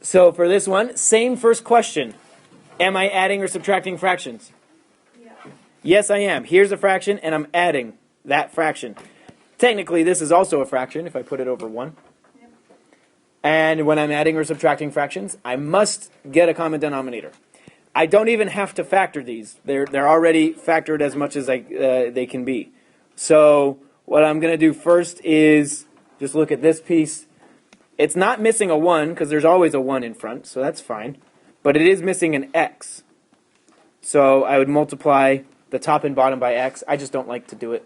So for this one, same first question. Am I adding or subtracting fractions? Yeah. Yes, I am. Here's a fraction, and I'm adding that fraction. Technically, this is also a fraction if I put it over 1. Yep. And when I'm adding or subtracting fractions, I must get a common denominator. I don't even have to factor these. They're already factored as much as they can be. So what I'm going to do first is just look at this piece. It's not missing a 1 because there's always a 1 in front, so that's fine. But it is missing an x. So I would multiply the top and bottom by x. I just don't like to do it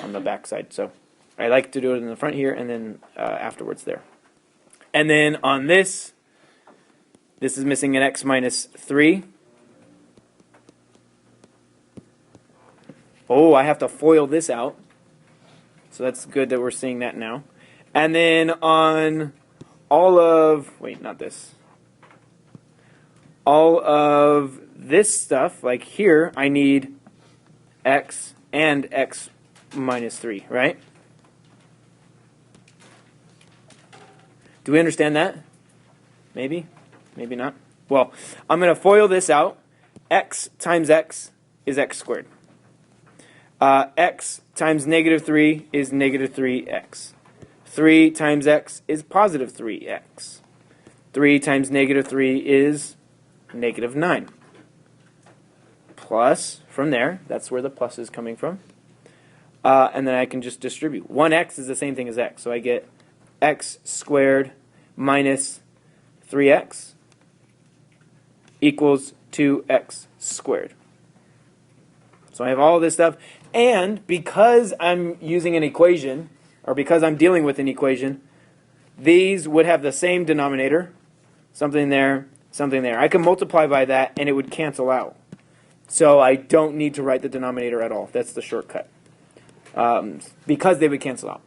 on the back side. So I like to do it in the front here and then afterwards there. And then on this is missing an x minus 3. Oh, I have to FOIL this out. So that's good that we're seeing that now. And then on all of this stuff, like here, I need x and x minus 3, right? Do we understand that? Maybe? Maybe not? Well, I'm going to FOIL this out. X times x is x squared. X times negative 3 is negative 3x. 3 times x is positive 3x. 3 times negative 3 is negative 9. Plus, from there, that's where the plus is coming from. And then I can just distribute. 1x is the same thing as x. So I get x squared minus 3x equals 2x squared. So I have all this stuff. And because I'm using an equation, or because I'm dealing with an equation, these would have the same denominator. Something there, something there. I can multiply by that, and it would cancel out. So I don't need to write the denominator at all. That's the shortcut. Because they would cancel out.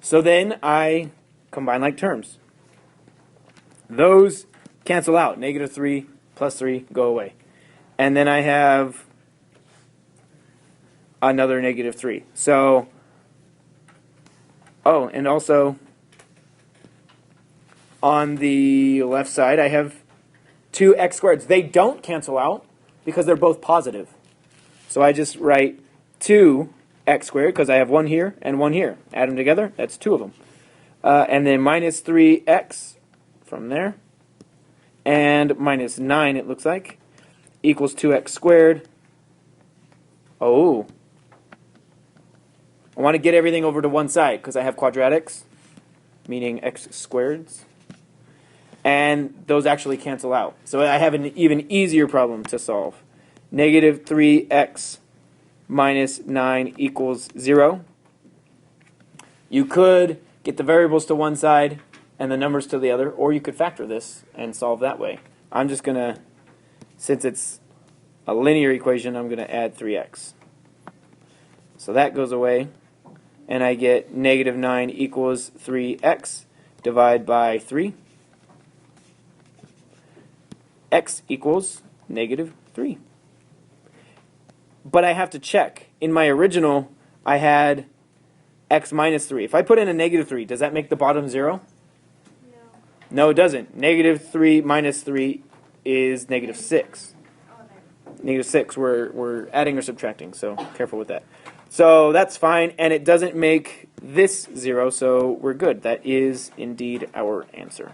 So then I combine like terms. Those cancel out. Negative 3 plus 3 go away. And then I have another negative 3. So, oh, and also on the left side I have 2x squareds. They don't cancel out because they're both positive. So I just write 2x squared because I have one here and one here. Add them together, that's 2 of them. And then minus 3x from there. And minus 9, it looks like, equals 2x squared. Oh. I want to get everything over to one side because I have quadratics, meaning x squareds. And those actually cancel out. So I have an even easier problem to solve. Negative 3x minus 9 equals 0. You could get the variables to one side and the numbers to the other, or you could factor this and solve that way. I'm just going to, since it's a linear equation, I'm going to add 3x. So that goes away, and I get negative 9 equals 3x. Divide by 3. X equals negative 3. But I have to check. In my original, I had x minus 3. If I put in a negative 3, does that make the bottom 0? No, it doesn't. Negative 3 minus 3 is negative 6. Negative 6, we're adding or subtracting, so careful with that. So that's fine, and it doesn't make this 0, so we're good. That is indeed our answer.